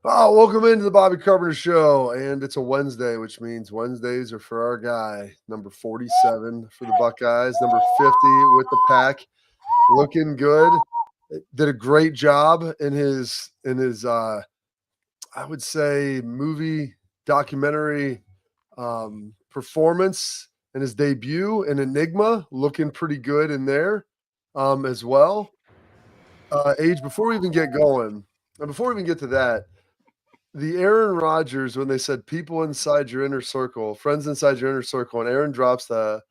Oh, welcome into the Bobby Carpenter Show. And it's a Wednesday, which means Wednesdays are for our guy, number 47 for the Buckeyes, number 50 with the pack, looking good. Did a great job in his I would say movie documentary performance in his debut in Enigma, looking pretty good in there as well. Age, before we even get going, and before we even get to that, the Aaron Rodgers, when they said people inside your inner circle, friends inside your inner circle, and Aaron drops the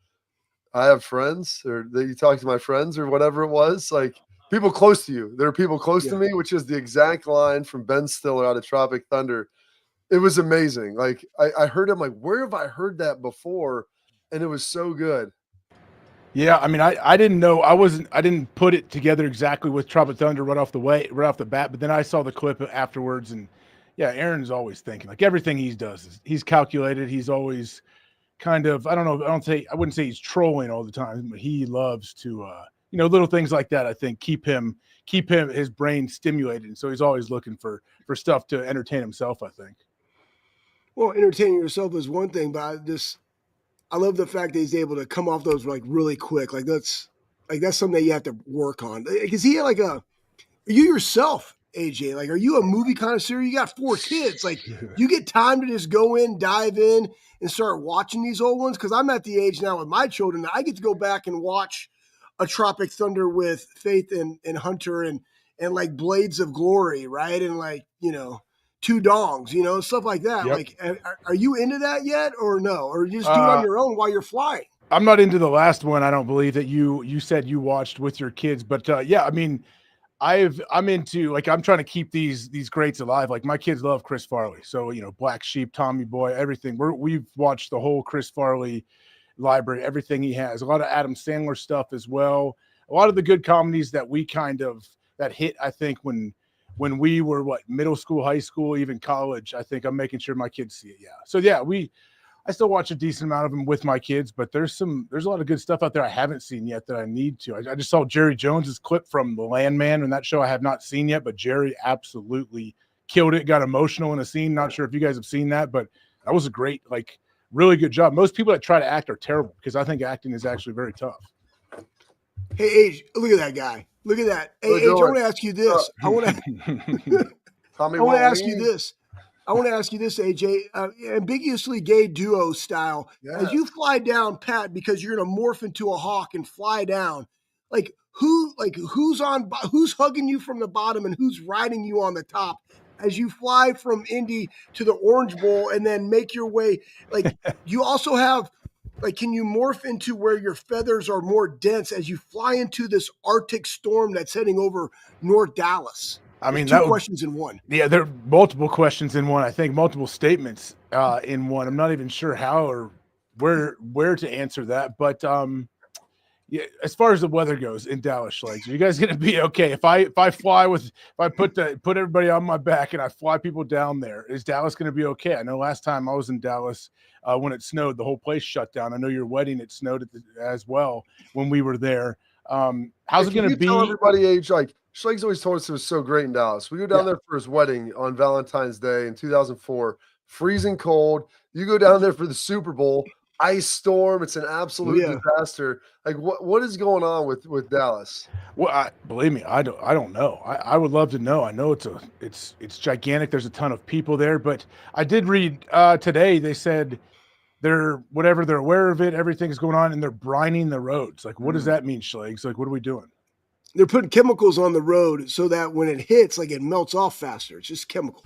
I have friends or that you talk to my friends or whatever it was, like people close to you. There are people close to Yeah. me, which is the exact line from Ben Stiller out of Tropic Thunder. It was amazing. Like I heard him like, where have I heard that before? And it was so good. Yeah, I mean, I didn't know I didn't put it together exactly with Tropic Thunder right off the bat, but then I saw the clip afterwards, and yeah, Aaron's always thinking like everything he does is he's calculated. He's always kind of I don't know I wouldn't say he's trolling all the time, but he loves to little things like that. I think keep him his brain stimulated, and so he's always looking for stuff to entertain himself. I think. Well, entertaining yourself is one thing, but I love the fact that he's able to come off those like really quick. That's something that you have to work on. Because he had you yourself, AJ, like, are you a movie connoisseur? You got 4 kids. Like, you get time to just go in, dive in, and start watching these old ones? Because I'm at the age now with my children that I get to go back and watch a Tropic Thunder with Faith and Hunter and like Blades of Glory, right? And Two Dongs, stuff like that. Yep. Like, are you into that yet or no? Or you just do it on your own while you're flying? I'm not into the last one. I don't believe that you said you watched with your kids, but yeah, I mean, I'm into like I'm trying to keep these greats alive. Like my kids love Chris Farley, so Black Sheep, Tommy Boy, everything. We've watched the whole Chris Farley library, everything he has. A lot of Adam Sandler stuff as well. A lot of the good comedies that we that hit. I think when we were middle school, high school, even college. I think I'm making sure my kids see it. Yeah. So yeah, I still watch a decent amount of them with my kids, but there's a lot of good stuff out there I haven't seen yet that I need to. I just saw Jerry Jones's clip from The Landman, and that show I have not seen yet, but Jerry absolutely killed it, got emotional in a scene. Not sure if you guys have seen that, but that was a great, really good job. Most people that try to act are terrible because I think acting is actually very tough. Hey, Age, look at that guy. Look at that. Hey, Age, I want to ask you this. I want to ask you this. I want to ask you this, AJ. Ambiguously gay duo style. Yes. As you fly down, Pat, because you're going to morph into a hawk and fly down. Who's hugging you from the bottom and who's riding you on the top as you fly from Indy to the Orange Bowl and then make your way? Like, you also have. Like, can you morph into where your feathers are more dense as you fly into this Arctic storm that's heading over North Dallas? I mean, two questions in one. Yeah, there are multiple questions in one. I think multiple statements in one. I'm not even sure how or where to answer that. But yeah, as far as the weather goes in Dallas, Schlegs, are you guys going to be okay? If I put everybody on my back and I fly people down there, is Dallas going to be okay? I know last time I was in Dallas when it snowed, the whole place shut down. I know your wedding, it snowed as well when we were there. How's it going to be? Tell everybody, Age, like Schlegs always told us it was so great in Dallas. We go down there for his wedding on Valentine's Day in 2004, freezing cold. You go down there for the Super Bowl, ice storm. It's an absolute disaster. Like what is going on with Dallas? Well, believe me, I don't know. I would love to know. I know it's gigantic. There's a ton of people there, but I did read today. They said they're aware of it. Everything's going on, and they're brining the roads. Like, what does that mean, Schlegs? Like, what are we doing? They're putting chemicals on the road so that when it hits, like it melts off faster. It's just chemical.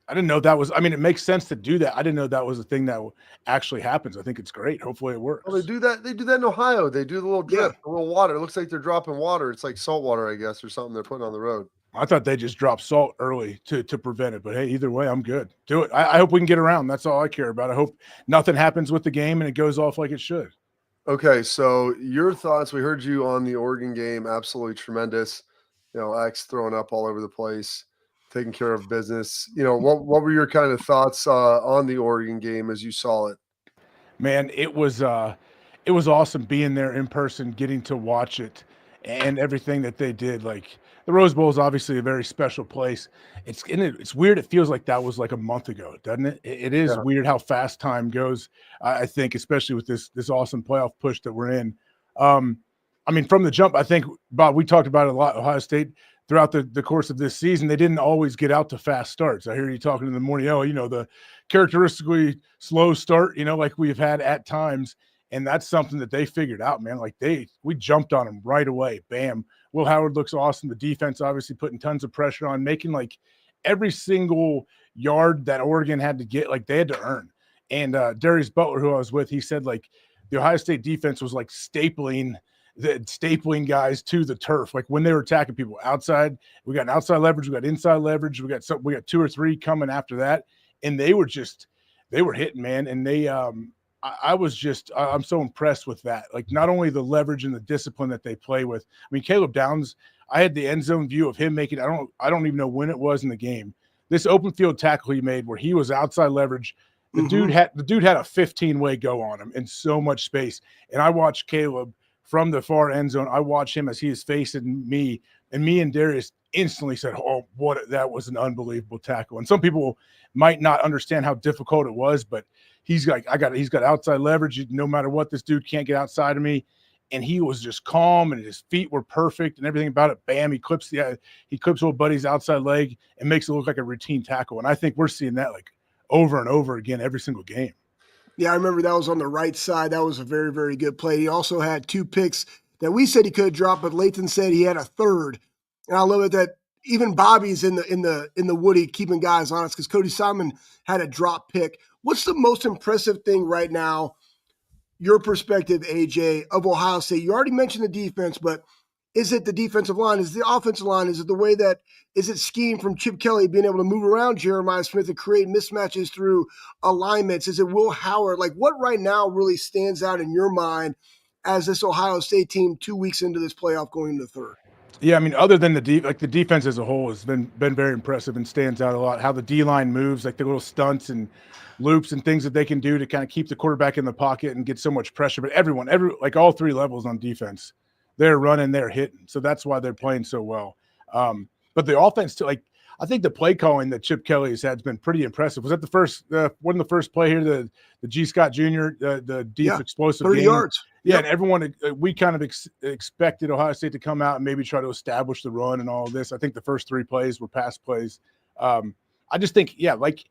I didn't know that was. I mean, it makes sense to do that. I didn't know that was a thing that actually happens. I think it's great. Hopefully, it works. Well, they do that. They do that in Ohio. They do the little drip, the little water. It looks like they're dropping water. It's like salt water, I guess, or something they're putting on the road. I thought they just dropped salt early to prevent it. But hey, either way, I'm good. Do it. I hope we can get around. That's all I care about. I hope nothing happens with the game and it goes off like it should. Okay, so your thoughts. We heard you on the Oregon game. Absolutely tremendous. X throwing up all over the place, taking care of business. What were your kind of thoughts on the Oregon game as you saw it? Man, it was awesome being there in person, getting to watch it. and everything that they did. Like the Rose Bowl is obviously a very special place. It's weird. It feels like that was like a month ago, doesn't it? It is Yeah. weird how fast time goes. I think, especially with this awesome playoff push that we're in. Um, I mean, from the jump, I think, Bob, we talked about it a lot. Ohio State throughout the course of this season, they didn't always get out to fast starts. I hear you talking in the morning, the characteristically slow start, like we've had at times. And that's something that they figured out, man. Like we jumped on them right away. Bam. Will Howard looks awesome. The defense obviously putting tons of pressure on, making like every single yard that Oregon had to get, like they had to earn. And Darius Butler, who I was with, he said like the Ohio State defense was like stapling guys to the turf. Like when they were attacking people outside, we got an outside leverage, we got inside leverage, we got 2 or 3 coming after that. And they were hitting, man. And I'm so impressed with that. Like not only the leverage and the discipline that they play with. I mean, Caleb Downs, I had the end zone view of him making, I don't even know when it was in the game. This open field tackle he made where he was outside leverage. The dude had a 15-way go on him in so much space. And I watched Caleb from the far end zone. I watched him as he is facing me, and me and Darius instantly said, "Oh, that was an unbelievable tackle." And some people might not understand how difficult it was, but he's got outside leverage. No matter what, this dude can't get outside of me. And he was just calm, and his feet were perfect, and everything about it. Bam! He clips old buddy's outside leg and makes it look like a routine tackle. And I think we're seeing that like over and over again every single game. Yeah, I remember that was on the right side. That was a very, very good play. He also had 2 picks that we said he could have dropped, but Lathan said he had a third. And I love it that even Bobby's in the Woody keeping guys honest because Cody Simon had a drop pick. What's the most impressive thing right now, your perspective, AJ, of Ohio State? You already mentioned the defense, but is it the defensive line? Is it the offensive line? Is it scheme from Chip Kelly being able to move around Jeremiah Smith and create mismatches through alignments? Is it Will Howard? Like what right now really stands out in your mind as this Ohio State team 2 weeks into this playoff going into the third? Yeah, I mean, other than the defense as a whole has been very impressive and stands out a lot. How the D-line moves, like the little stunts and loops and things that they can do to kind of keep the quarterback in the pocket and get so much pressure. But like all 3 levels on defense, they're running, they're hitting. So that's why they're playing so well. But the offense too, like I think the play calling that Chip Kelly has had has been pretty impressive. Was that the first one of the first play here, the G. Scott Jr., the deep explosive 30 game? yards. Yeah, and everyone, we kind of expected Ohio State to come out and maybe try to establish the run and all of this. I think the first 3 plays were pass plays. I just think, like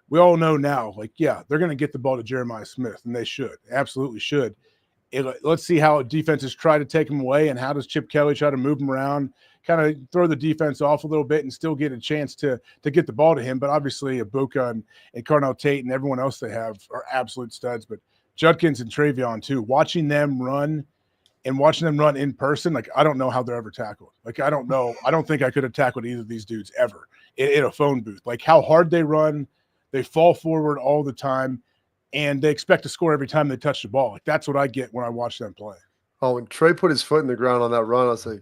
we all know now, they're going to get the ball to Jeremiah Smith, and they should, absolutely should. Let's see how defenses try to take him away, and how does Chip Kelly try to move him around, kind of throw the defense off a little bit and still get a chance to get the ball to him. But obviously Ibuka and Carnell Tate and everyone else they have are absolute studs. But Judkins and Travion too, watching them run in person, like I don't know how they're ever tackled. Like I don't know. I don't think I could have tackled either of these dudes ever in a phone booth. Like how hard they run, they fall forward all the time, and they expect to score every time they touch the ball. Like that's what I get when I watch them play. Oh, when Trey put his foot in the ground on that run, I was like,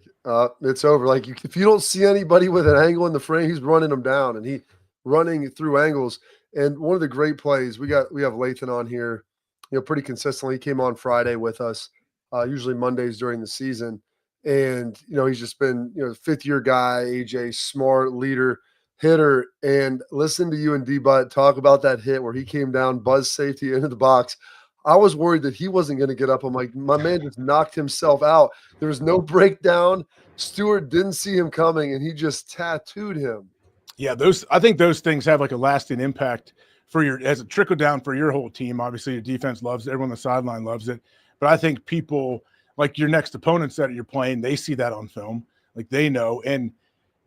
it's over. Like if you don't see anybody with an angle in the frame, he's running them down, and he running through angles. And one of the great plays, we have Lathan on here, pretty consistently. He came on Friday with us, usually Mondays during the season. And, he's just been, 5th-year guy, AJ, smart leader, hitter. And listen to you and D-Butt talk about that hit where he came down, buzz safety into the box. I was worried that he wasn't going to get up. I'm like, my man just knocked himself out. There was no breakdown. Stewart didn't see him coming, and he just tattooed him. Yeah, I think those things have like a lasting impact as a trickle down for your whole team. Obviously, your defense loves it. Everyone on the sideline loves it. But I think people like your next opponents that you're playing, they see that on film. Like they know. And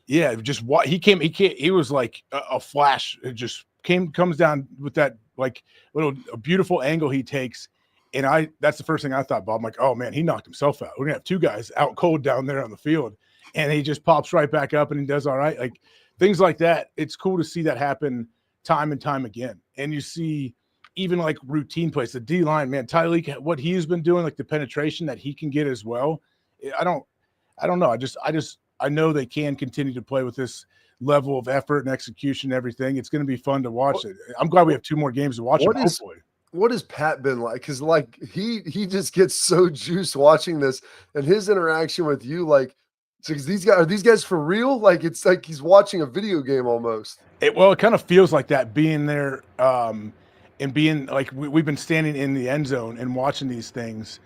yeah, just what he was like a flash. It just comes down with that like a beautiful angle he takes. And that's the first thing I thought, Bob. I'm like, oh man, he knocked himself out. We're gonna have 2 guys out cold down there on the field. And he just pops right back up and he does all right. Like things like that. It's cool to see that happen time and time again. And you see even like routine plays, the D line, man, Tyleek, what he's been doing, like the penetration that he can get as well. I don't know. I know they can continue to play with this level of effort and execution and everything. It's going to be fun to watch it. I'm glad we have 2 more games to watch them, hopefully. what has Pat been like? Because like he just gets so juiced watching this, and his interaction with you, like, because these guys for real? Like it's like he's watching a video game almost. It kind of feels like that being there, and being like we've been standing in the end zone and watching these things,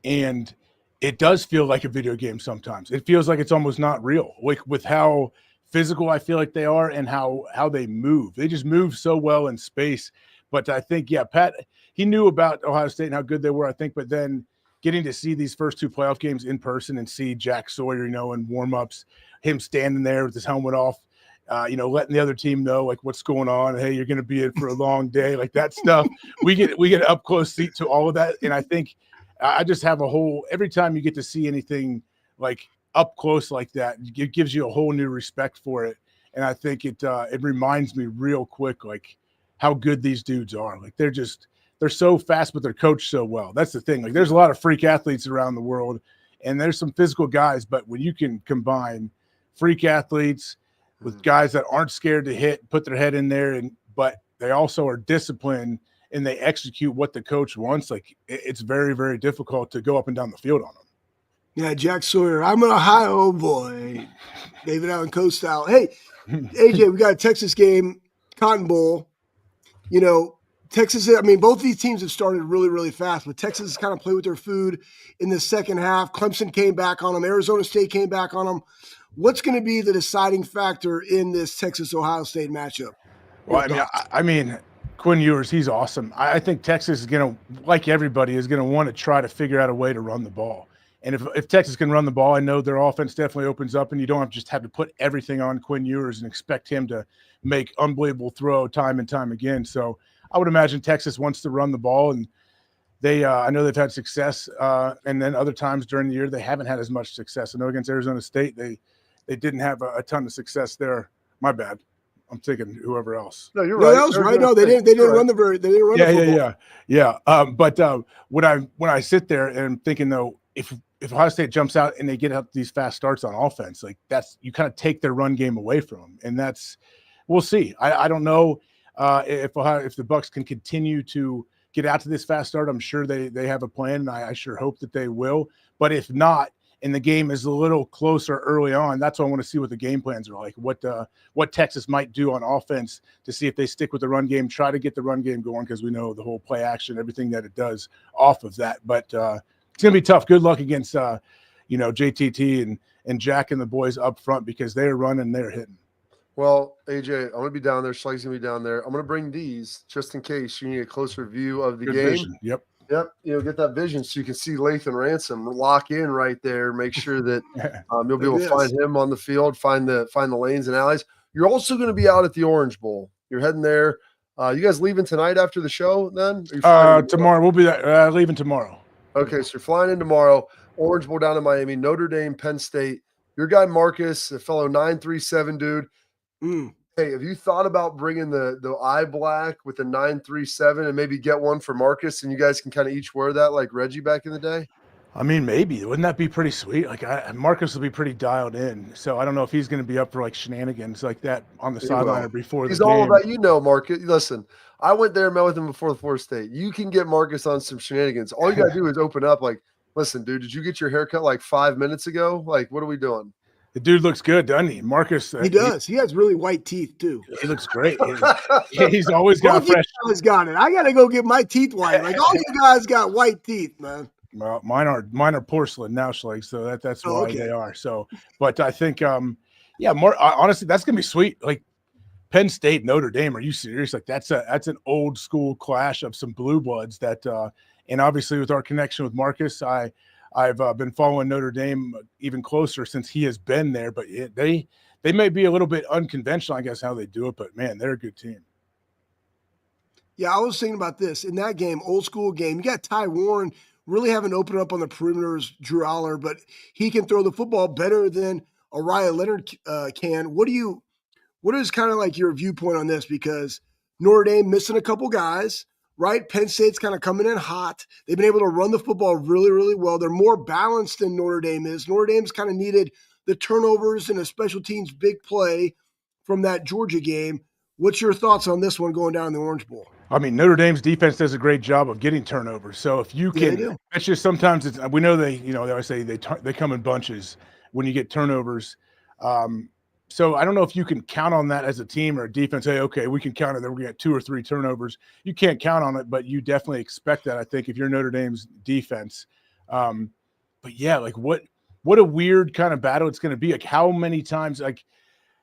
and it does feel like a video game sometimes. It feels like it's almost not real, like with how physical I feel like they are and how they move. They just move so well in space. But I think, yeah, Pat, he knew about Ohio State and how good they were, I think, but then getting to see these first two playoff games in person and see Jack Sawyer, in warm-ups, him standing there with his helmet off, letting the other team know like what's going on. Hey, you're going to be in for a long day, like that stuff. We get up close seat to all of that, and I think I just have a whole. Every time you get to see anything like up close like that, it gives you a whole new respect for it, and I think it reminds me real quick like how good these dudes are. Like they're so fast, but they're coached so well. That's the thing. Like there's a lot of freak athletes around the world, and there's some physical guys, but when you can combine freak athletes with guys that aren't scared to hit, put their head in there, but they also are disciplined and they execute what the coach wants, like it's very, very difficult to go up and down the field on them. Yeah, Jack Sawyer. I'm an Ohio boy. David Allen co-style. Hey, AJ, we got a Texas game, Cotton Bowl. Texas, I mean, both these teams have started really, really fast, but Texas has kind of played with their food in the second half. Clemson came back on them. Arizona State came back on them. What's going to be the deciding factor in this Texas-Ohio State matchup? Well, I mean, Quinn Ewers, he's awesome. I think Texas is going to, like everybody, is going to want to try to figure out a way to run the ball. And if Texas can run the ball, I know their offense definitely opens up, and you don't have to put everything on Quinn Ewers and expect him to make unbelievable throw time and time again. So I would imagine Texas wants to run the ball, and they I know they've had success, and then other times during the year they haven't had as much success. I know against Arizona State they didn't have a ton of success there. My bad. I'm thinking whoever else. No, you're right. No, that was right. No, they didn't run the football. Yeah. But when I sit there and I'm thinking though, if Ohio State jumps out and they get out these fast starts on offense, like you kind of take their run game away from them, and we'll see. I don't know if the Bucs can continue to get out to this fast start. I'm sure they have a plan, and I sure hope that they will. But if not, and the game is a little closer early on, that's why I want to see what the game plans are like, what Texas might do on offense to see if they stick with the run game, try to get the run game going, because we know the whole play action, everything that it does off of that. But it's going to be tough. Good luck against, JTT and Jack and the boys up front, because they're running, they're hitting. Well, AJ, I'm going to be down there. Schleig's going to be down there. I'm going to bring these just in case you need a closer view of the Good game. Vision. Yep. Get that vision so you can see Lathan Ransom lock in right there. Make sure that you'll be able to find him on the field, find the lanes and alleys. You're also going to be out at the Orange Bowl. You're heading there. You guys leaving tonight after the show then? Tomorrow. We'll be there, leaving tomorrow. Okay, so you're flying in tomorrow. Orange Bowl down in Miami, Notre Dame, Penn State. Your guy Marcus, a fellow 937 dude. Hey, have you thought about bringing the eye black with the 937 and maybe get one for Marcus, and you guys can kind of each wear that like Reggie back in the day? I mean, maybe. Wouldn't that be pretty sweet? Like Marcus will be pretty dialed in, so I don't know if he's going to be up for like shenanigans like that on the sideline or before he's the game. He's all about, Marcus. Listen, I went there and met with him before the Florida State. You can get Marcus on some shenanigans. All you got to do is open up like, listen, dude, did you get your haircut like 5 minutes ago? Like, what are we doing? The dude looks good, doesn't he? Marcus. He does. He has really white teeth too. He looks great. He's always got fresh. He's got it. I got to go get my teeth white. Like all you guys got white teeth, man. Well, mine are porcelain now, Schleich, so that's why they are. So, but I think, honestly, that's gonna be sweet. Like Penn State, Notre Dame. Are you serious? Like that's an old school clash of some blue bloods. And obviously with our connection with Marcus, I've been following Notre Dame even closer since he has been there. But they may be a little bit unconventional, I guess, how they do it. But man, they're a good team. Yeah, I was thinking about this in that game, old school game. You got Ty Warren really having opened up on the perimeters, Drew Aller, but he can throw the football better than Uriah Leonard can. What is kind of like your viewpoint on this? Because Notre Dame missing a couple guys, right? Penn State's kind of coming in hot. They've been able to run the football really, really well. They're more balanced than Notre Dame is. Notre Dame's kind of needed the turnovers and a special teams big play from that Georgia game. What's your thoughts on this one going down in the Orange Bowl? I mean, Notre Dame's defense does a great job of getting turnovers. So if you Yeah, they can, do. it's just sometimes we know they always say they come in bunches when you get turnovers. So I don't know if you can count on that as a team or a defense. Hey, okay, we can count it that we're gonna get 2 or 3 turnovers. You can't count on it, but you definitely expect that. I think if you're Notre Dame's defense. But yeah, like what a weird kind of battle it's going to be. Like how many times, like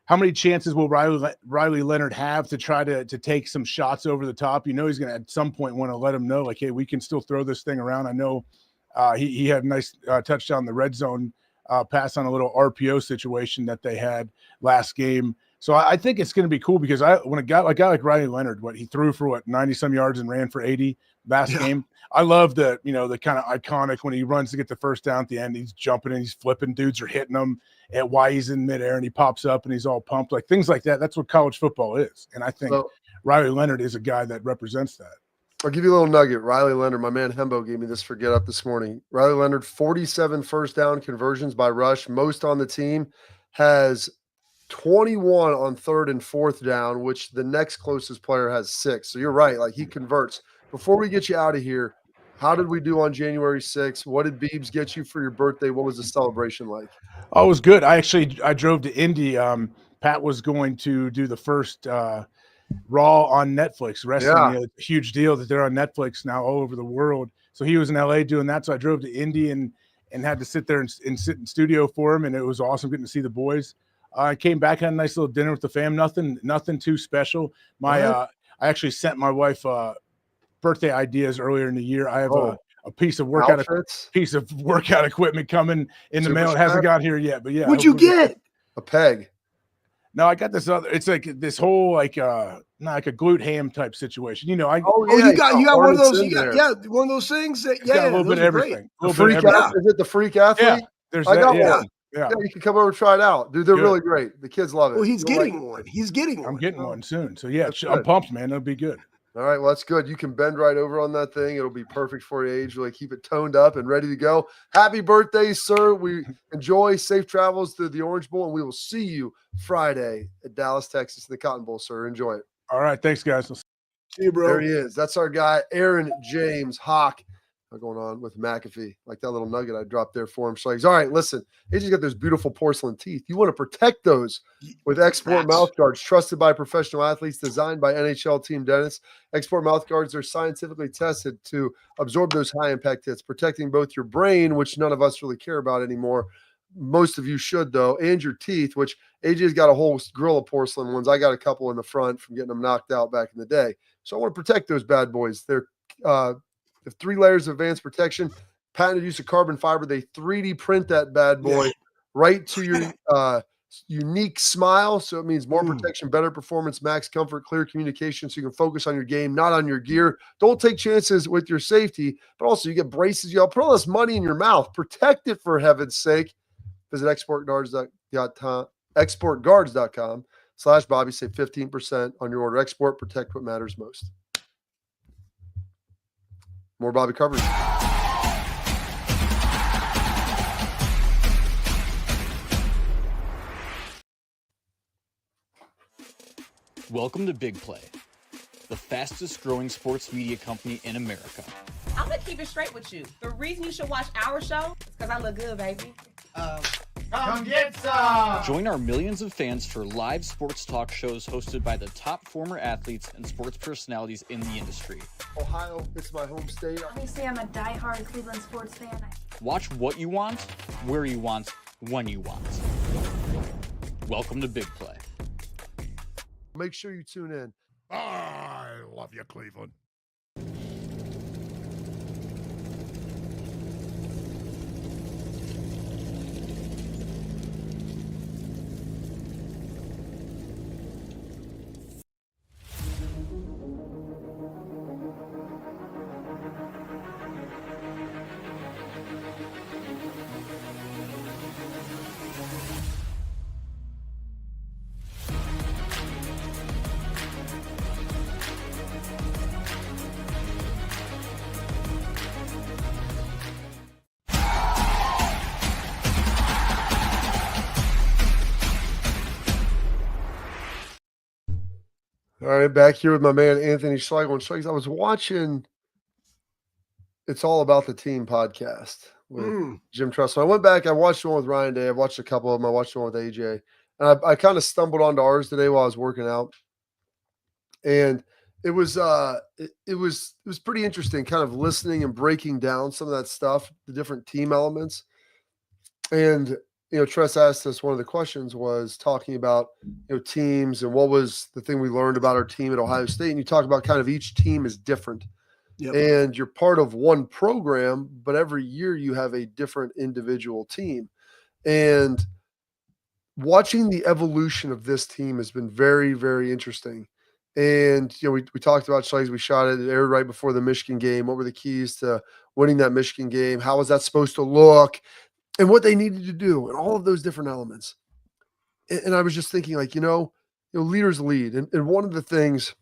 how many chances will Riley Leonard have to try to take some shots over the top? You know, he's going to at some point want to let him know, like, hey, we can still throw this thing around. I know he had a nice touchdown in the red zone pass on a little RPO situation that they had last game. So I think it's going to be cool because when a guy like Riley Leonard, he threw for 90 some yards and ran for 80 last game. I love the kind of iconic when he runs to get the first down at the end, he's jumping and he's flipping, dudes are hitting him at why he's in midair and he pops up and he's all pumped, like things like that. That's what college football is. And I think Riley Leonard is a guy that represents that. I'll give you a little nugget. Riley Leonard, my man Hembo gave me this for Get Up this morning. Riley Leonard, 47 first down conversions by rush, most on the team, has 21 on 3rd and 4th down, which the next closest player has 6. So you're right. Like he converts. Before we get you out of here, how did we do on January 6th? What did Beebs get you for your birthday? What was the celebration like? Oh, it was good. I drove to Indy. Pat was going to do the first Raw on Netflix. Wrestling, a huge deal that they're on Netflix now all over the world. So he was in LA doing that. So I drove to Indy and had to sit there and sit in studio for him. And it was awesome getting to see the boys. I came back, had a nice little dinner with the fam. Nothing too special. I actually sent my wife birthday ideas earlier in the year. I have a piece of workout equipment coming in the mail. It hasn't got here yet, but yeah. What'd you get? A peg. No, I got this other. It's like this whole like a glute ham type situation. You know, you got one of those. One of those things. That, a little bit of everything. Is it the freak athlete? Yeah, I got one. Yeah, you can come over and try it out, dude. They're really great. The kids love it. Well, he's getting one. I'm getting one soon. So yeah, I'm pumped, man. It'll be good. All right, well, that's good. You can bend right over on that thing. It'll be perfect for your age. Really keep it toned up and ready to go. Happy birthday, sir. We enjoy safe travels to the Orange Bowl, and we will see you Friday at Dallas, Texas, in the Cotton Bowl, sir. Enjoy it. All right, thanks, guys. See you, bro. There he is. That's our guy, Aaron James Hawk. Going on with McAfee, like that little nugget I dropped there for him. So all right, listen, he just got those beautiful porcelain teeth. You want to protect those with Export mouth guards, trusted by professional athletes, designed by NHL team dentists. Export mouth guards are scientifically tested to absorb those high impact hits, protecting both your brain, which none of us really care about anymore. Most of you should though, and your teeth, which AJ's got a whole grill of porcelain ones. I got a couple in the front from getting them knocked out back in the day. So I want to protect those bad boys. They're the 3 layers of advanced protection, patented use of carbon fiber. They 3D print that bad boy right to your unique smile. So it means more protection, better performance, max comfort, clear communication. So you can focus on your game, not on your gear. Don't take chances with your safety, but also you get braces. You put all this money in your mouth. Protect it for heaven's sake. Visit exportguards.com/Bobby. Save 15% on your order. Export, protect what matters most. More Bobby coverage. Welcome to Big Play, the fastest growing sports media company in America. I'm gonna keep it straight with you. The reason you should watch our show is because I look good, baby. Come get some! Join our millions of fans for live sports talk shows hosted by the top former athletes and sports personalities in the industry. Ohio, it's my home state. Obviously, I'm a diehard Cleveland sports fan. Watch what you want, where you want, when you want. Welcome to Big Play. Make sure you tune in. I love you, Cleveland. All right, back here with my man Anthony Schlegel. And Schlegel, I was watching It's All About the Team podcast with Jim Trust. So I went back, I watched the one with Ryan Day, I watched a couple of them, I watched the one with AJ. And I kind of stumbled onto ours today while I was working out. And it was pretty interesting, kind of listening and breaking down some of that stuff, the different team elements. And Tress asked us, one of the questions was talking about teams and what was the thing we learned about our team at Ohio State. And you talk about kind of each team is different. Yep. And you're part of one program, but every year you have a different individual team. And watching the evolution of this team has been very, very interesting. And, we talked about Schlegel, we shot it, aired right before the Michigan game. What were the keys to winning that Michigan game? How was that supposed to look? And what they needed to do, and all of those different elements. And I was just thinking, like, leaders lead. And one of the things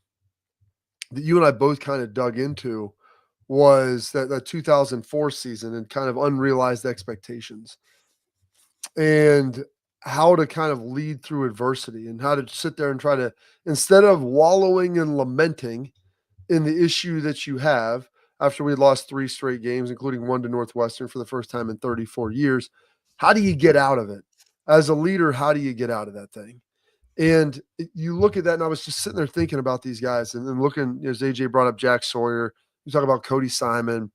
that you and I both kind of dug into was that 2004 season and kind of unrealized expectations. And how to kind of lead through adversity and how to sit there and try to, instead of wallowing and lamenting in the issue that you have after we lost 3 straight games, including one to Northwestern for the first time in 34 years, how do you get out of it? As a leader, how do you get out of that thing? And you look at that, and I was just sitting there thinking about these guys and looking, as AJ brought up Jack Sawyer, you talk about Cody Simon.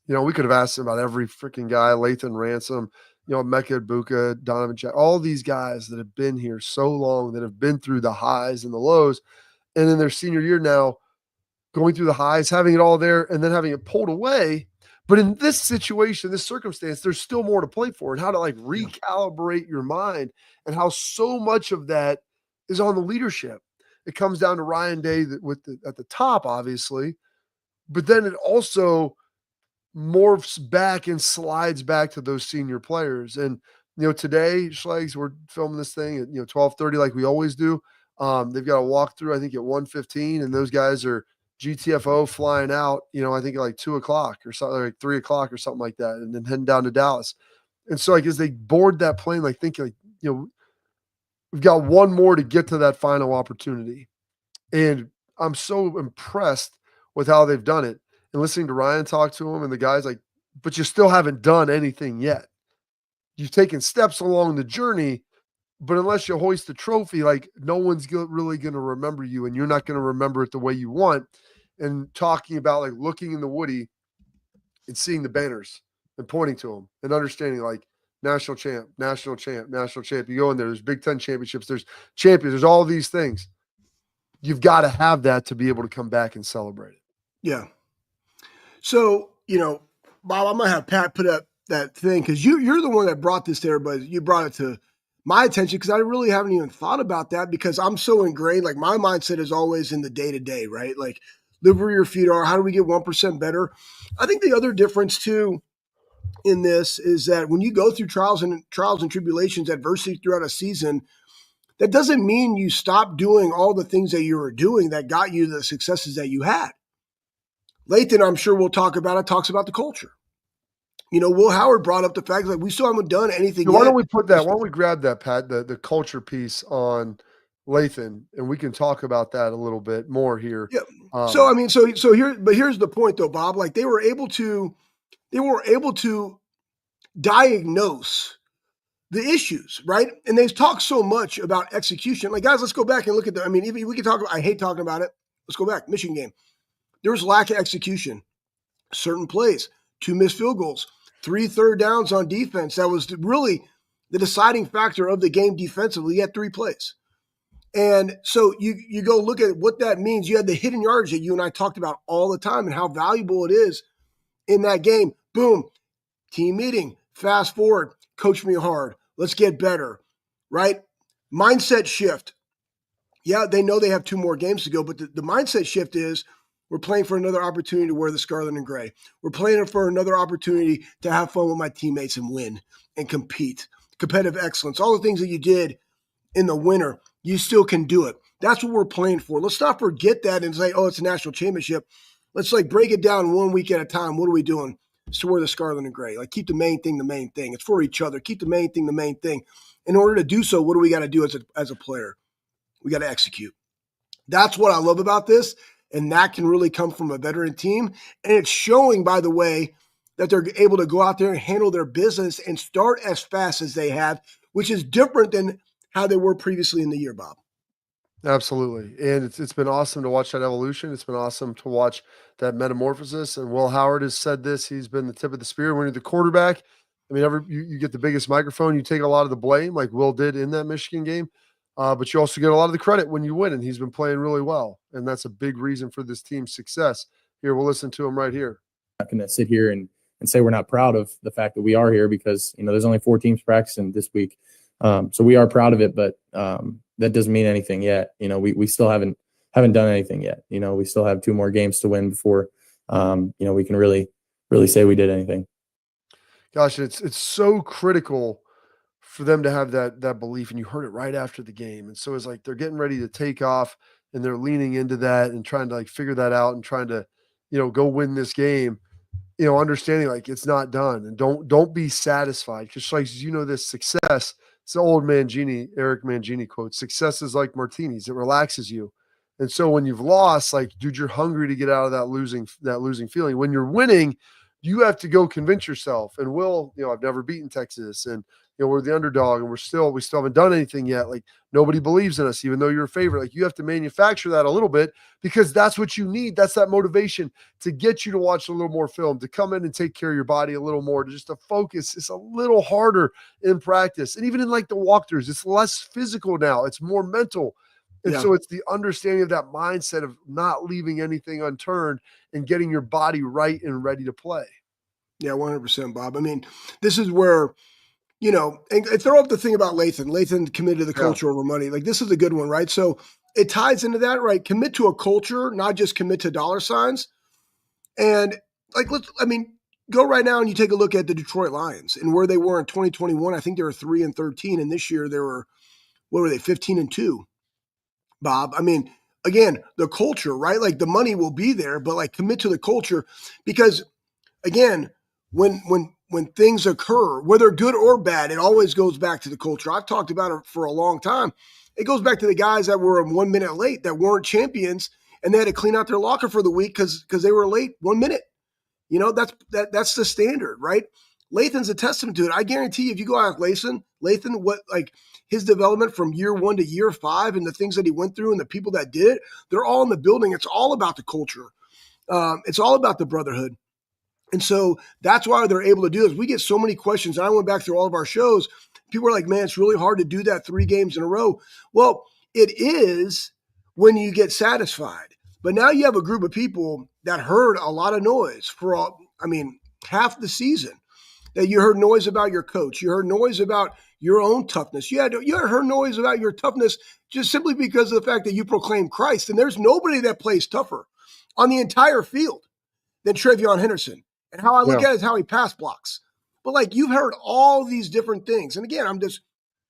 We could have asked him about every freaking guy, Lathan Ransom, Mecca Ibuka, Donovan Jack, all these guys that have been here so long, that have been through the highs and the lows. And in their senior year now, going through the highs, having it all there, and then having it pulled away. But in this situation, this circumstance, there's still more to play for, and how to recalibrate your mind, and how so much of that is on the leadership. It comes down to Ryan Day at the top, obviously, but then it also morphs back and slides back to those senior players. And today, Schlegs, we're filming this thing at 12:30 like we always do. They've got a walkthrough, I think, at 1:15, and those guys are GTFO flying out, I think at like 2:00 or something, like 3:00 or something like that, and then heading down to Dallas. And so, as they board that plane, thinking, we've got one more to get to that final opportunity. And I'm so impressed with how they've done it. And listening to Ryan talk to him, and the guys but you still haven't done anything yet. You've taken steps along the journey, but unless you hoist the trophy, no one's really going to remember you, and you're not going to remember it the way you want. And talking about looking in the Woody and seeing the banners and pointing to them and understanding national champ, national champ, national champ. You go in there, there's Big Ten championships, there's champions, there's all these things. You've got to have that to be able to come back and celebrate it. Yeah. So, Bob, I'm going to have Pat put up that thing, because you're the one that brought this to everybody. You brought it to my attention, because I really haven't even thought about that, because I'm so ingrained. My mindset is always in the day-to-day, right? Live where your feet are. How do we get 1% better? I think the other difference, too, in this is that when you go through trials and tribulations, adversity throughout a season, that doesn't mean you stop doing all the things that you were doing that got you the successes that you had. Lathan, I'm sure we'll talk about it, talks about the culture. Will Howard brought up the fact that we still haven't done anything Why yet. don't we put that? Why don't we grab that, Pat, the culture piece on Lathan, and we can talk about that a little bit more here. Yeah. So here's the point, though, Bob. They were able to diagnose the issues, right? And they've talked so much about execution. Guys, let's go back and look at even we can talk about. I hate talking about it. Let's go back. Michigan game. There was lack of execution. Certain plays, 2 missed field goals, 3 third downs on defense. That was really the deciding factor of the game defensively. You had 3 plays. And so you go look at what that means. You had the hidden yardage that you and I talked about all the time and how valuable it is in that game. Boom, team meeting, fast forward, coach me hard. Let's get better, right? Mindset shift. Yeah, they know they have 2 more games to go, but the mindset shift is, we're playing for another opportunity to wear the scarlet and gray. We're playing for another opportunity to have fun with my teammates and win and compete. Competitive excellence, all the things that you did in the winter, you still can do it. That's what we're playing for. Let's not forget that and say, it's a national championship. Let's break it down 1 week at a time. What are we doing? It's to wear the scarlet and gray. Keep the main thing the main thing. It's for each other. Keep the main thing the main thing. In order to do so, what do we got to do as a player? We got to execute. That's what I love about this. And that can really come from a veteran team. And it's showing, by the way, that they're able to go out there and handle their business and start as fast as they have, which is different than how they were previously in the year, Bob. Absolutely. And it's been awesome to watch that evolution. It's been awesome to watch that metamorphosis. And Will Howard has said this. He's been the tip of the spear when you're the quarterback. I mean, you get the biggest microphone, you take a lot of the blame, like Will did in that Michigan game. But you also get a lot of the credit when you win, and he's been playing really well. And that's a big reason for this team's success. Here, we'll listen to him right here. I'm not going to sit here and say we're not proud of the fact that we are here because, there's only 4 teams practicing this week. So we are proud of it, but that doesn't mean anything yet. We still haven't done anything yet. We still have 2 more games to win before, we can really say we did anything. Gosh, it's so critical for them to have that belief, and you heard it right after the game. And so it's like they're getting ready to take off, and they're leaning into that and trying to like figure that out and trying to, go win this game. Understanding like it's not done, and don't be satisfied because like this success. It's the old Eric Mangini quote: "Success is like martinis; it relaxes you." And so when you've lost, like, dude, you're hungry to get out of that losing feeling. When you're winning, you have to go convince yourself. And I've never beaten Texas, and we're the underdog, and we still haven't done anything yet. Like, nobody believes in us, even though you're a favorite. Like, you have to manufacture that a little bit because that's what you need. That's that motivation to get you to watch a little more film, to come in and take care of your body a little more, to just to focus. It's a little harder in practice. And even in like the walkthroughs, it's less physical now. It's more mental. And so it's the understanding of that mindset of not leaving anything unturned and getting your body right and ready to play. Yeah, 100%, Bob. I mean, this is where, and throw up the thing about Lathan. Lathan committed to the culture over money. Like, this is a good one, right? So it ties into that, right? Commit to a culture, not just commit to dollar signs. And like, go right now and you take a look at the Detroit Lions and where they were in 2021. I think they were 3-13, and this year they were, 15-2. Bob. I mean, again, the culture, right? Like, the money will be there, but like, commit to the culture, because again, when things occur, whether good or bad, it always goes back to the culture. I've talked about it for a long time. It goes back to the guys that were 1 minute late, that weren't champions, and they had to clean out their locker for the week because they were late 1 minute. That's the standard, right? Lathan's a testament to it. I guarantee you, if you go out with Lathan, what like his development from year 1 to year 5 and the things that he went through and the people that did it, they're all in the building. It's all about the culture. It's all about the brotherhood. And so that's why they're able to do this. We get so many questions. And I went back through all of our shows. People are like, man, it's really hard to do that 3 games in a row. Well, it is when you get satisfied. But now you have a group of people that heard a lot of noise for, half the season. That you heard noise about your coach. You heard noise about your own toughness. You heard noise about your toughness just simply because of the fact that you proclaim Christ. And there's nobody that plays tougher on the entire field than Trevion Henderson. And how I look at it is how he pass blocks. But like, you've heard all these different things. And again,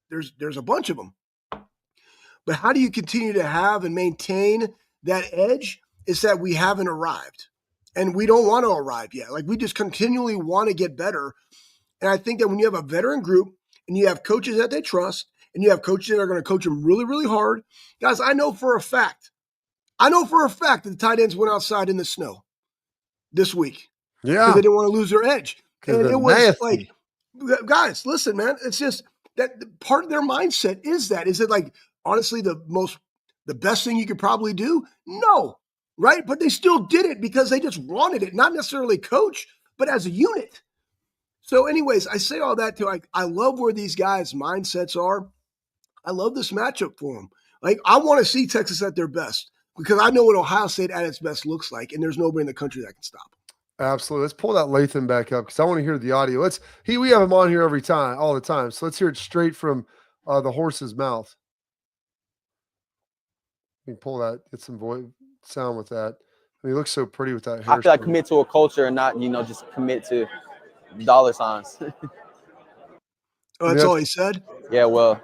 there's a bunch of them. But how do you continue to have and maintain that edge? Is that we haven't arrived. And we don't want to arrive yet. Like, we just continually want to get better. And I think that when you have a veteran group and you have coaches that they trust and you have coaches that are going to coach them really, really hard, guys, I know for a fact that the tight ends went outside in the snow this week. Yeah. Because they didn't want to lose their edge. And it was nasty. like, guys, listen, man, it's just that part of their mindset is it like, honestly, the best thing you could probably do? No. Right? But they still did it because they just wanted it, not necessarily coach, but as a unit. So anyways, I say all that to I love where these guys' mindsets are. I love this matchup for them. Like, I want to see Texas at their best because I know what Ohio State at its best looks like, and there's nobody in the country that can stop them. Absolutely. Let's pull that Lathan back up because I want to hear the audio. We have him on here all the time. So let's hear it straight from the horse's mouth. We can pull that, get some voice sound with that. I mean, he looks so pretty with that hair. I feel like commit to a culture and not, just commit to dollar signs. Oh, that's all he said? Yeah, well,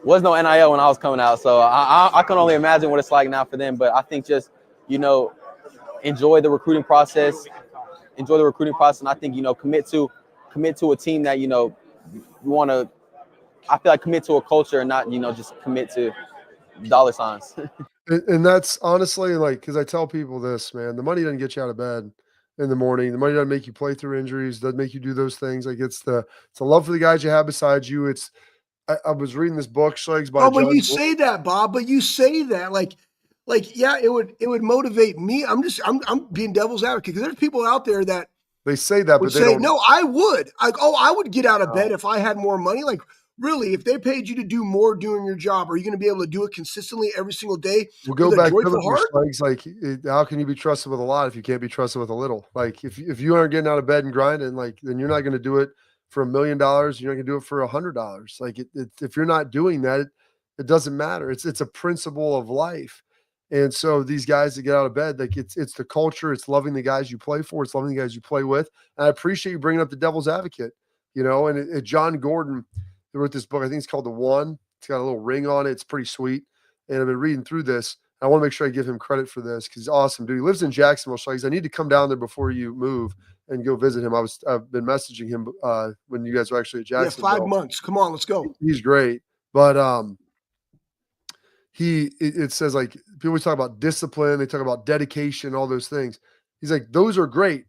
was no NIL when I was coming out, so I can only imagine what it's like now for them. But I think just, enjoy the recruiting process. And I think, commit to a team that, you want to. I feel like commit to a culture and not, just commit to dollar signs. And that's honestly like, because I tell people this, man, the money doesn't get you out of bed in the morning. The money doesn't make you play through injuries, doesn't make you do those things. Like it's the love for the guys you have beside you. I was reading this book, Schlegs, by Oh, but John. you say that, Bob. But you say that like yeah, it would motivate me. I'm being devil's advocate because there's people out there that They say that, would but they say, don't. no, I would. Like, oh, I would get out of bed No. if I had more money. Like, really, if they paid you to do more doing your job, are you going to be able to do it consistently every single day We'll go with a back joyful biblically, heart? Schlegs. Like, how can you be trusted with a lot if you can't be trusted with a little? Like, if you aren't getting out of bed and grinding, like, then you're not going to do it for $1 million. You're not going to do it for $100. Like, if you're not doing that, it doesn't matter. It's a principle of life. And so these guys that get out of bed, like it's the culture, it's loving the guys you play for, it's loving the guys you play with. And I appreciate you bringing up the devil's advocate, and John Gordon, who wrote this book, I think it's called The One. It's got a little ring on it. It's pretty sweet. And I've been reading through this. I want to make sure I give him credit for this because he's awesome, dude. He lives in Jacksonville. So I need to come down there before you move and go visit him. I've been messaging him when you guys were actually at Yeah, Jacksonville. 5 months. Come on, let's go. He's great. But it says, like, people always talk about discipline, they talk about dedication, all those things. He's like, those are great.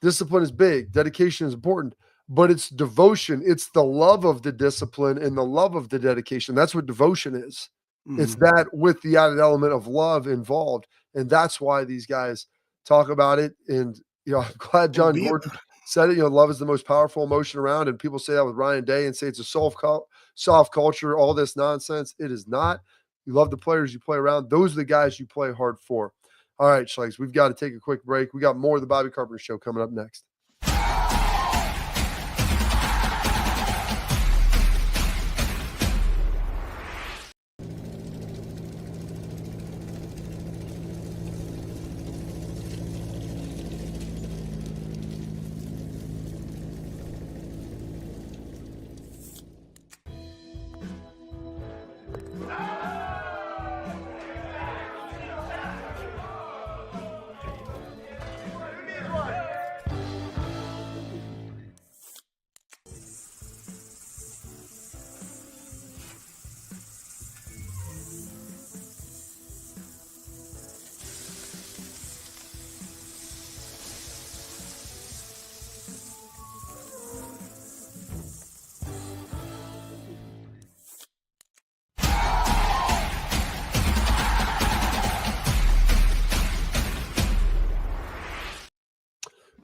Discipline is big, dedication is important, but it's devotion. It's the love of the discipline and the love of the dedication. That's what devotion is. It's that with the added element of love involved. And that's why these guys talk about it. And, I'm glad John Gordon said it. Love is the most powerful emotion around. And people say that with Ryan Day and say it's a soft culture, all this nonsense. It is not. You love the players you play around. Those are the guys you play hard for. All right, Schlegs, we've got to take a quick break. We got more of the Bobby Carpenter Show coming up next.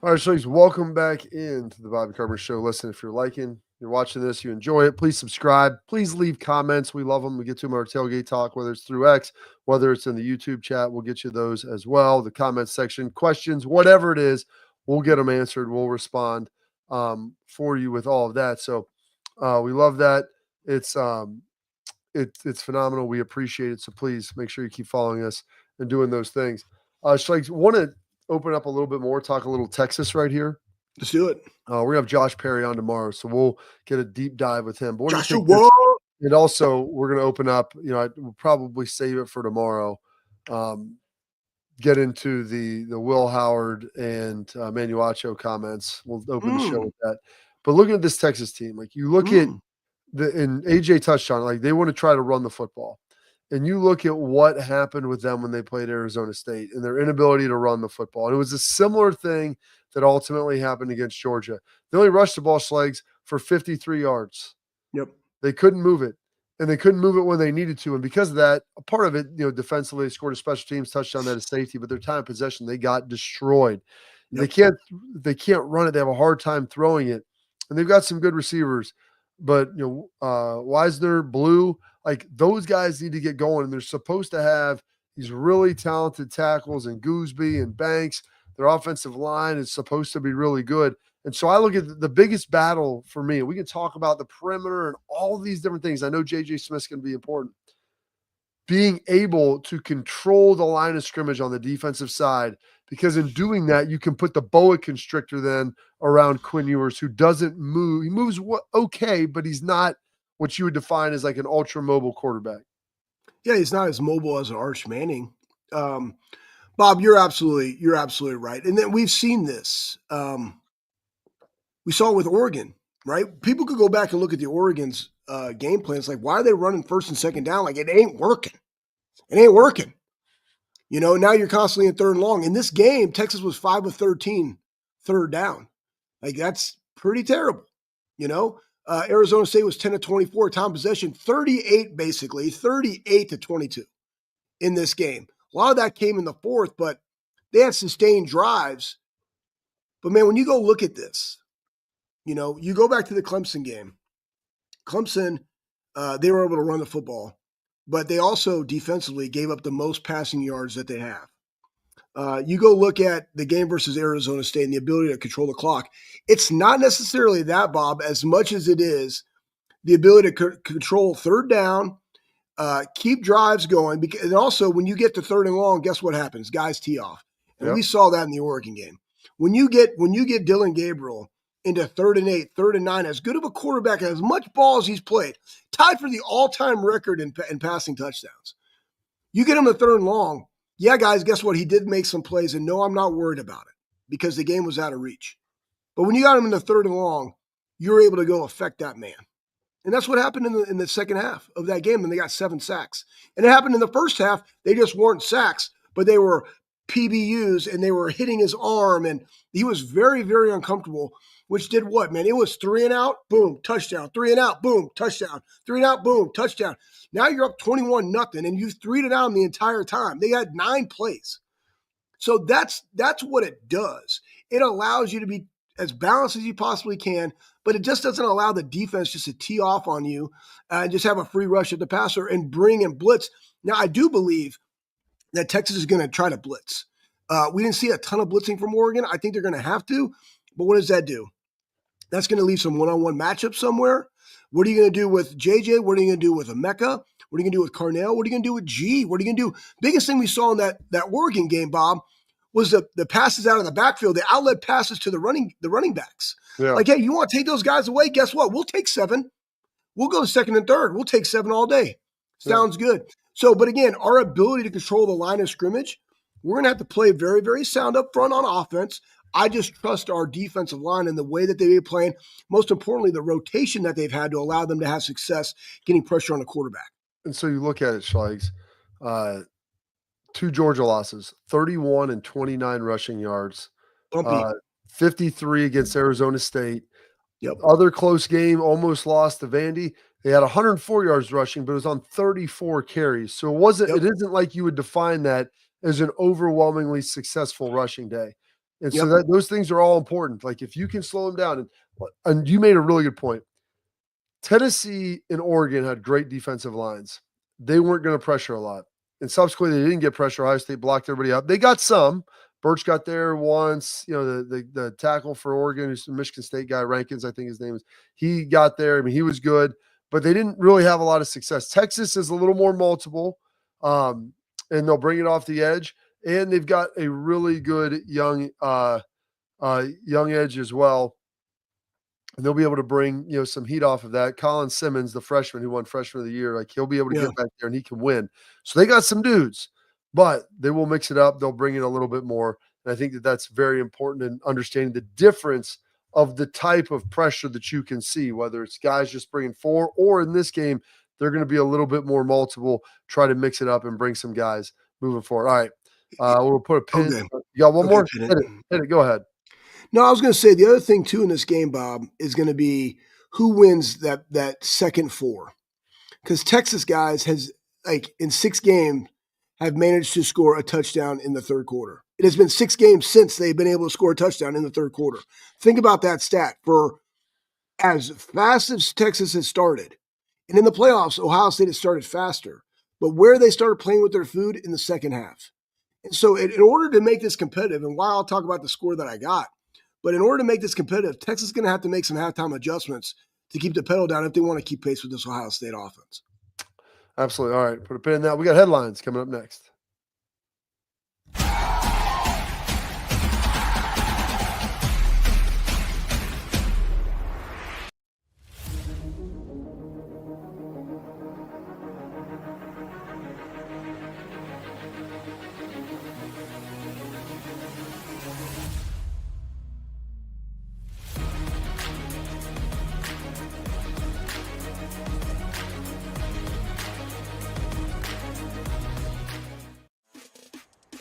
All right, Schlegs, welcome back into the Bobby Carpenter Show. Listen, if you're watching this, you enjoy it, please subscribe. Please leave comments. We love them. We get to them on our tailgate talk, whether it's through X, whether it's in the YouTube chat. We'll get you those as well. The comment section, questions, whatever it is, we'll get them answered. We'll respond for you with all of that. So we love that. It's phenomenal. We appreciate it. So please make sure you keep following us and doing those things. Schlegs, want to open up a little bit more, talk a little Texas right here. Let's do it. We're gonna have Josh Perry on tomorrow, so we'll get a deep dive with him. But Joshua. And also, we're gonna open up. We'll probably save it for tomorrow. Get into the Will Howard and Manuacho comments. We'll open the show with that. But looking at this Texas team, like you look at and AJ touched on it, like they want to try to run the football. And you look at what happened with them when they played Arizona State and their inability to run the football. And it was a similar thing that ultimately happened against Georgia. They only rushed the ball, Schlegs, for 53 yards. Yep. They couldn't move it. And they couldn't move it when they needed to. And because of that, a part of it, defensively, they scored a special teams touchdown that is safety, but their time of possession, they got destroyed. Yep. They can't run it. They have a hard time throwing it. And they've got some good receivers. But, Wisner, Blue, like those guys need to get going. And they're supposed to have these really talented tackles and Gooseby and Banks. Their offensive line is supposed to be really good. And so I look at the biggest battle for me. We can talk about the perimeter and all these different things. I know J.J. Smith's going to be important. Being able to control the line of scrimmage on the defensive side, because in doing that, you can put the boa constrictor then around Quinn Ewers, who doesn't move. He moves okay, but he's not what you would define as like an ultra mobile quarterback. Yeah, he's not as mobile as an Arch Manning. Bob, you're absolutely right. And then we've seen this. We saw it with Oregon, right? People could go back and look at the Oregon's game plans. Like, why are they running first and second down? Like, it ain't working. It ain't working. Now you're constantly in third and long. In this game, Texas was 5 of 13 third down. Like, that's pretty terrible. Arizona State was 10 of 24 time possession, 38 to 22 in this game. A lot of that came in the fourth, but they had sustained drives. But man, when you go look at this, you go back to the Clemson game. Clemson, they were able to run the football, but they also defensively gave up the most passing yards that they have. You go look at the game versus Arizona State and the ability to control the clock. It's not necessarily that, Bob, as much as it is the ability to control third down, keep drives going. And also, when you get to third and long, guess what happens? Guys tee off. And we saw that in the Oregon game. When you get Dylan Gabriel into 3rd and 8, 3rd and 9, as good of a quarterback and as much ball as he's played, tied for the all-time record in passing touchdowns. You get him to 3rd and long. Yeah, guys, guess what? He did make some plays, and no, I'm not worried about it because the game was out of reach. But when you got him in the 3rd and long, you're able to go affect that man. And that's what happened in the second half of that game, and they got 7 sacks. And it happened in the first half. They just weren't sacks, but they were PBUs, and they were hitting his arm, and he was very, very uncomfortable, which did what, man? It was 3 and out, boom, touchdown. 3 and out, boom, touchdown. 3 and out, boom, touchdown. Now you're up 21-0, and you've 3'd it out the entire time. They had 9 plays. So that's what it does. It allows you to be as balanced as you possibly can, but it just doesn't allow the defense just to tee off on you and just have a free rush at the passer and bring in blitz. Now, I do believe that Texas is going to try to blitz. We didn't see a ton of blitzing from Oregon. I think they're going to have to, but what does that do? That's going to leave some one-on-one matchups somewhere. What are you going to do with JJ? What are you going to do with Emeka? What are you going to do with Carnell? What are you going to do with G? What are you going to do? Biggest thing we saw in that Oregon game, Bob, was the passes out of the backfield, the outlet passes to the running backs. Yeah. Like, hey, you want to take those guys away? Guess what? We'll take 7. We'll go 2nd and 3rd. We'll take 7 all day. Sounds good. So, but again, our ability to control the line of scrimmage, we're going to have to play very, very sound up front on offense. I just trust our defensive line and the way that they've been playing. Most importantly, the rotation that they've had to allow them to have success getting pressure on the quarterback. And so you look at it, Schleigs, 2 Georgia losses, 31 and 29 rushing yards, 53 against Arizona State. Yep. Other close game, almost lost to Vandy. They had 104 yards rushing, but it was on 34 carries. So it wasn't. It isn't like you would define that as an overwhelmingly successful rushing day. And so those things are all important. Like if you can slow them down, and you made a really good point. Tennessee and Oregon had great defensive lines. They weren't going to pressure a lot. And subsequently, they didn't get pressure. Ohio State blocked everybody out. They got some. Birch got there once. The tackle for Oregon, who's the Michigan State guy, Rankins, I think his name is. He got there. I mean, he was good. But they didn't really have a lot of success. Texas is a little more multiple, and they'll bring it off the edge. And they've got a really good young edge as well. And they'll be able to bring, some heat off of that. Colin Simmons, the freshman who won Freshman of the Year, like he'll be able to get back there and he can win. So they got some dudes, but they will mix it up. They'll bring in a little bit more. And I think that that's very important in understanding the difference of the type of pressure that you can see, whether it's guys just bringing 4 or in this game, they're going to be a little bit more multiple, try to mix it up and bring some guys moving forward. All right. We'll put a pin. Okay. You got one more? Hit it. Go ahead. No, I was going to say the other thing too in this game, Bob, is going to be who wins that second 4. Because Texas guys has, like, in 6 games, have managed to score a touchdown in the third quarter. It has been 6 games since they've been able to score a touchdown in the third quarter. Think about that stat. For as fast as Texas has started, and in the playoffs, Ohio State has started faster, but where they started playing with their food in the second half. And so in order to make this competitive, and while I'll talk about the score that I got, but in order to make this competitive, Texas is going to have to make some halftime adjustments to keep the pedal down if they want to keep pace with this Ohio State offense. Absolutely. All right, put a pin in that. We got headlines coming up next.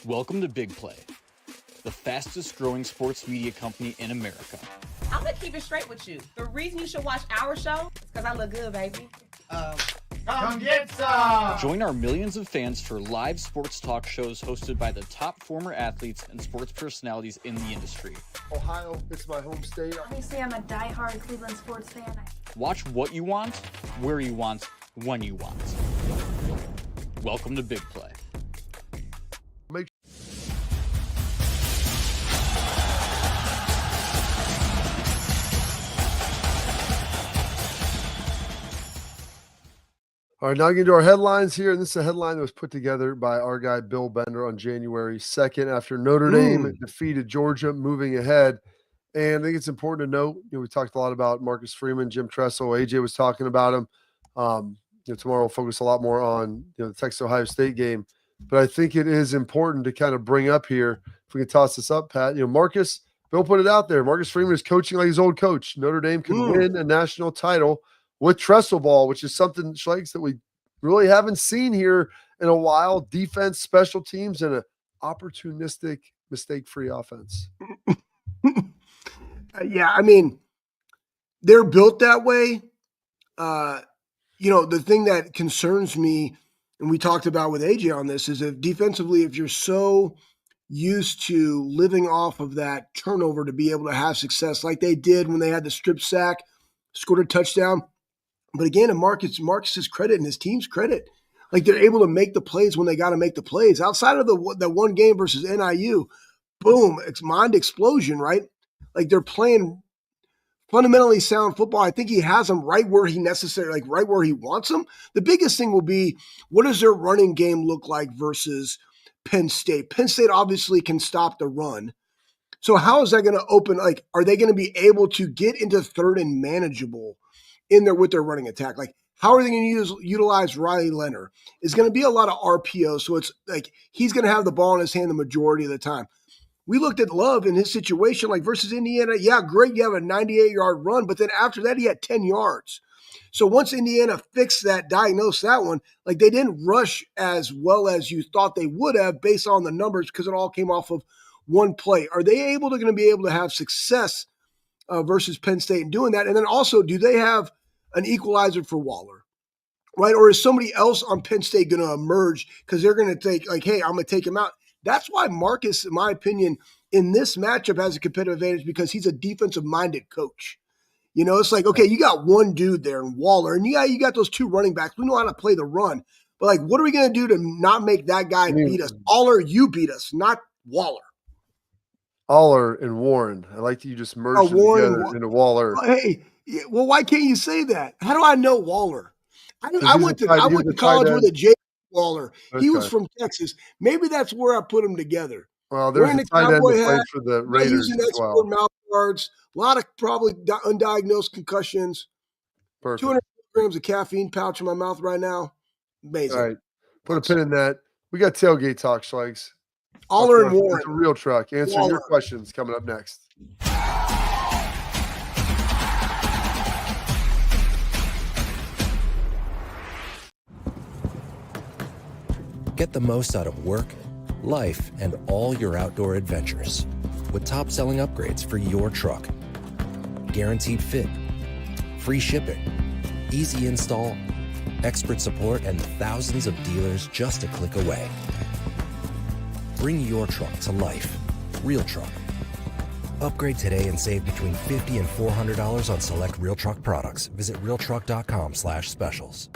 Welcome to Big Play, the fastest growing sports media company in America. I'm gonna keep it straight with you. The reason you should watch our show is because I look good, baby. Come get some! Join our millions of fans for live sports talk shows hosted by the top former athletes and sports personalities in the industry. Ohio, it's my home state. Obviously, I'm a diehard Cleveland sports fan. Watch what you want, where you want, when you want. Welcome to Big Play. Make All right, now getting to our headlines here. And this is a headline that was put together by our guy Bill Bender on January 2nd after Notre Dame defeated Georgia, moving ahead. And I think it's important to note, we talked a lot about Marcus Freeman, Jim Tressel, AJ was talking about him. Tomorrow we'll focus a lot more on the Texas Ohio State game. But I think it is important to kind of bring up here, if we can toss this up, Pat. Marcus, Bill put it out there. Marcus Freeman is coaching like his old coach. Notre Dame could win a national title with Tressel ball, which is something, Schlegs, that we really haven't seen here in a while. Defense, special teams, and an opportunistic, mistake-free offense. Yeah, I mean, they're built that way. The thing that concerns me, and we talked about with AJ on this, is if defensively, if you're so used to living off of that turnover to be able to have success like they did when they had the strip sack, scored a touchdown. But again, in Marcus's credit and his team's credit, like they're able to make the plays when they got to make the plays. Outside of the one game versus NIU, boom, it's mind explosion, right? Like they're playing fundamentally sound football. I think he has them right where he right where he wants them. The biggest thing will be, what does their running game look like versus Penn State? Penn State obviously can stop the run. So how is that going to open? Like, are they going to be able to get into third and manageable in there with their running attack? Like, how are they going to utilize Riley Leonard? It's going to be a lot of RPO. So it's like he's going to have the ball in his hand the majority of the time. We looked at Love in his situation, like versus Indiana. Yeah, great. You have a 98-yard run, but then after that, he had 10 yards. So once Indiana fixed that, diagnosed that one, like they didn't rush as well as you thought they would have based on the numbers because it all came off of one play. Are they going to be able to have success versus Penn State in doing that? And then also, do they have an equalizer for Waller? Right? Or is somebody else on Penn State going to emerge because they're going to take, like, hey, I'm going to take him out? That's why Marcus, in my opinion, in this matchup has a competitive advantage because he's a defensive-minded coach. It's like, okay, you got one dude there in Waller, and you got those two running backs. We know how to play the run. But, like, what are we going to do to not make that guy beat us? Waller, you beat us, not Waller. Aller and Warren. I like that you just merged them together into Waller. Hey, well, why can't you say that? How do I know Waller? I went to college with a J. Waller. Okay. He was from Texas. Maybe that's where I put them together. Well, there's a tight end that played for the Raiders using as well. Mouth guards, a lot of probably undiagnosed concussions. Perfect. 200 grams of caffeine pouch in my mouth right now. Amazing. All right. Put a pin in that. We got tailgate talk, Schlegs. Aller and Warren. It's a real truck. Answering your questions coming up next. Get the most out of work, life, and all your outdoor adventures with top-selling upgrades for your truck. Guaranteed fit, free shipping, easy install, expert support, and thousands of dealers just a click away. Bring your truck to life. Real Truck. Upgrade today and save between $50 and $400 on select Real Truck products. Visit realtruck.com/specials.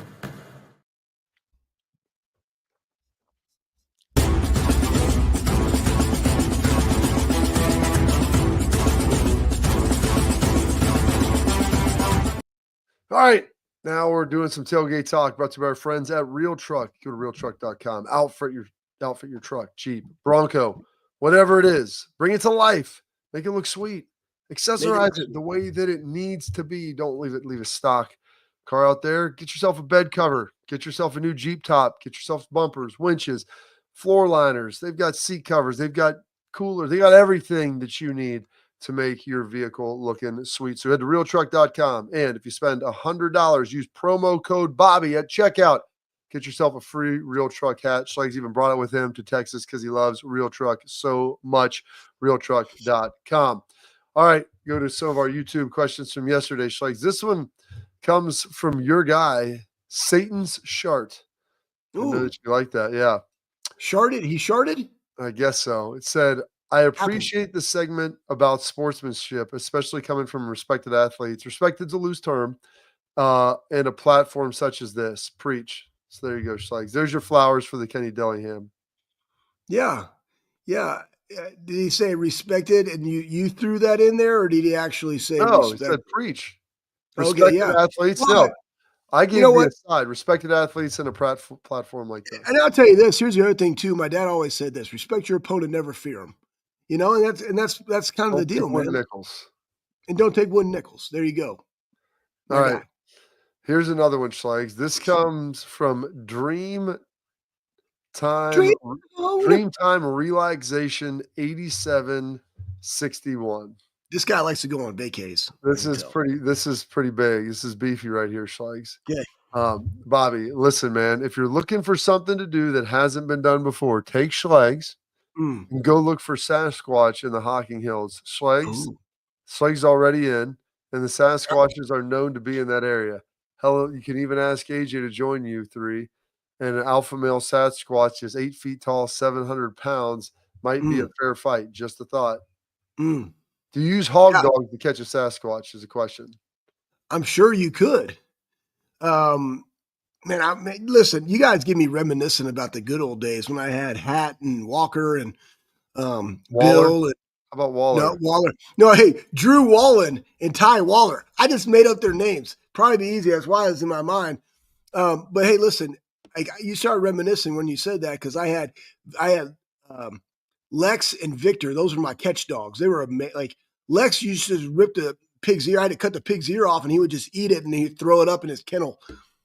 All right. Now we're doing some tailgate talk brought to you by our friends at Real Truck. Go to realtruck.com. Outfit your truck. Jeep, Bronco, whatever it is. Bring it to life. Make it look sweet. Accessorize it the way that it needs to be. Don't leave a stock car out there. Get yourself a bed cover. Get yourself a new Jeep top. Get yourself bumpers, winches, floor liners. They've got seat covers. They've got coolers. They got everything that you need to make your vehicle looking sweet. So head to realtruck.com. And if you spend $100, use promo code Bobby at checkout. Get yourself a free Real Truck hat. Schleg's even brought it with him to Texas because he loves Real Truck so much. RealTruck.com. All right, go to some of our YouTube questions from yesterday, Schleg's. This one comes from your guy, Satan's Shart. I know that you like that. Yeah. Sharded? He sharded? I guess so. It said, I appreciate the segment about sportsmanship, especially coming from respected athletes. Respected's a loose term, and a platform such as this. Preach. So there you go, Schleg's. There's your flowers for the Kenny Dillingham. Yeah. Yeah. Did he say respected and you threw that in there, or did he actually say No, respect? he said preach. Okay, Respected yeah. athletes. Well, No, I gave know the what? aside. Respected athletes in a platform like this. And I'll tell you this. Here's the other thing too. My dad always said this: respect your opponent, never fear him. You know, and that's kind of the Don't deal, take wooden man. nickels. And don't take wooden nickels. There you go. All right. Here's another one, Schleg's. This comes from Dream Time Relaxation 8761. This guy likes to go on vacays. This is pretty big. This is beefy right here, Schleg's. Yeah. Bobby, listen, man. If you're looking for something to do that hasn't been done before, take Schleg's and go look for Sasquatch in the Hocking Hills. Schleg's already in, and the Sasquatches are known to be in that area. Hell, you can even ask AJ to join you three. And an alpha male Sasquatch is 8 feet tall, 700 pounds. Might be a fair fight. Just a thought. Do you use hog dogs to catch a Sasquatch? Is a question. I'm sure you could. Listen, you guys get me reminiscent about the good old days when I had Hat and Walker and Bill. And, how about Waller? No, Waller. No, hey, Drew Wallen and Ty Waller. I just made up their names. Probably be easy. That's why it's in my mind. But hey, listen, you started reminiscing when you said that because I had Lex and Victor. Those were my catch dogs. They were like Lex used to rip the pig's ear. I had to cut the pig's ear off, and he would just eat it, and he'd throw it up in his kennel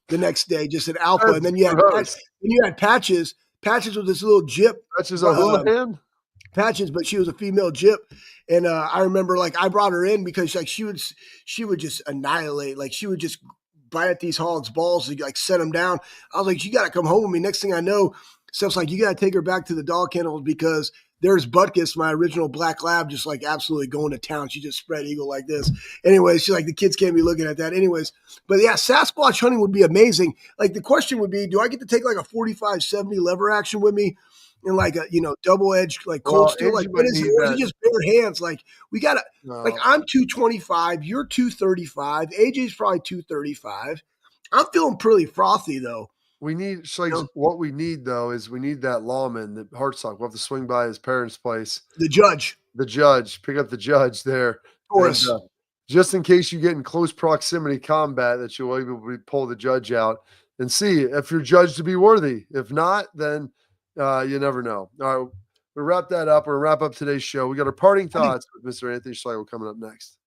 the next day, just an alpha. And then you had Patches. Patches with this little jip. Patches a Houlihan? Patches, but she was a female jip. And I remember, like, I brought her in because, like, she would just annihilate. Like, she would just bite at these hogs' balls and, like, set them down. I was like, you got to come home with me. Next thing I know, Steph's like, you got to take her back to the dog kennels because there's Butkus, my original black lab, just, like, absolutely going to town. She just spread eagle like this. Anyways, she's like, the kids can't be looking at that. Anyways, but, yeah, Sasquatch hunting would be amazing. Like, the question would be, do I get to take, like, a 45-70 lever action with me? And like a, double edged, like cold steel, like what is it? Or is it just bare hands? Like we gotta, like I'm 225, you're 235, AJ's probably 235. I'm feeling pretty frothy though. We need what we need though is we need that lawman, the Hartsock. We'll have to swing by his parents' place. The judge, pick up the judge there. And, just in case you get in close proximity combat, that you'll able to pull the judge out and see if you're judged to be worthy. If not, then. You never know. All right, we'll wrap that up. We'll wrap up today's show. We got our parting thoughts with Mr. Anthony Schlegel coming up next.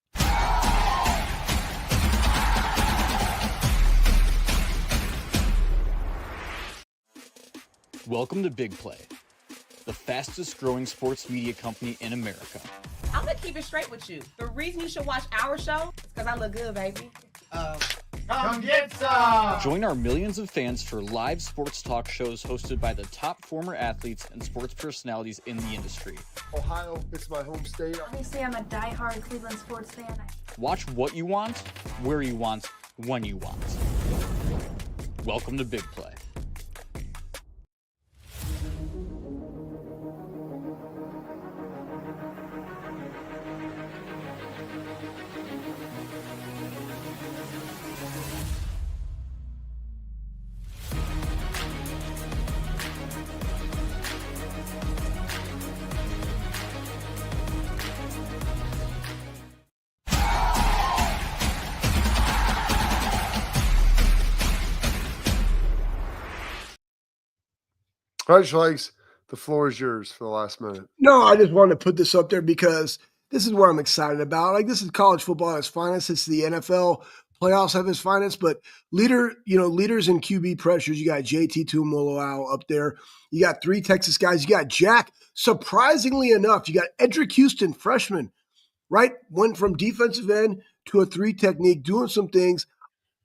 Welcome to Big Play, the fastest growing sports media company in America. I'm gonna keep it straight with you. The reason you should watch our show is because I look good, baby. Come get some! Join our millions of fans for live sports talk shows hosted by the top former athletes and sports personalities in the industry. Ohio, it's my home state. Obviously, I'm a diehard Cleveland sports fan. Watch what you want, where you want, when you want. Welcome to Big Play. All right, Schlegel, the floor is yours for the last minute. No, I just wanted to put this up there because this is what I'm excited about. Like, this is college football at its finest. It's the NFL playoffs at its finest, but leaders in QB pressures. You got JT Tuimoloau up there. You got 3 Texas guys. You got Jack. Surprisingly enough, you got Edric Houston, freshman, right? Went from defensive end to a 3 technique, doing some things.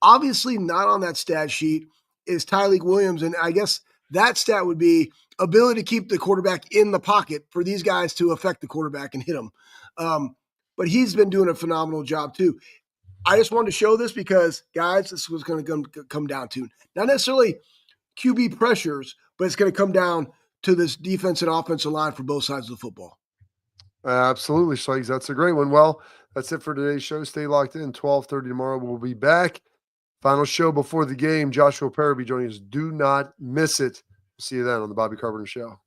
Obviously not on that stat sheet. is Tyreek Williams. And I guess that stat would be ability to keep the quarterback in the pocket for these guys to affect the quarterback and hit him. But he's been doing a phenomenal job too. I just wanted to show this because, guys, this was going to come down to not necessarily QB pressures, but it's going to come down to this defense and offensive line for both sides of the football. Absolutely, Schleggs. That's a great one. Well, that's it for today's show. Stay locked in. 12:30 tomorrow. We'll be back. Final show before the game. Joshua Perry will be joining us. Do not miss it. See you then on the Bobby Carpenter Show.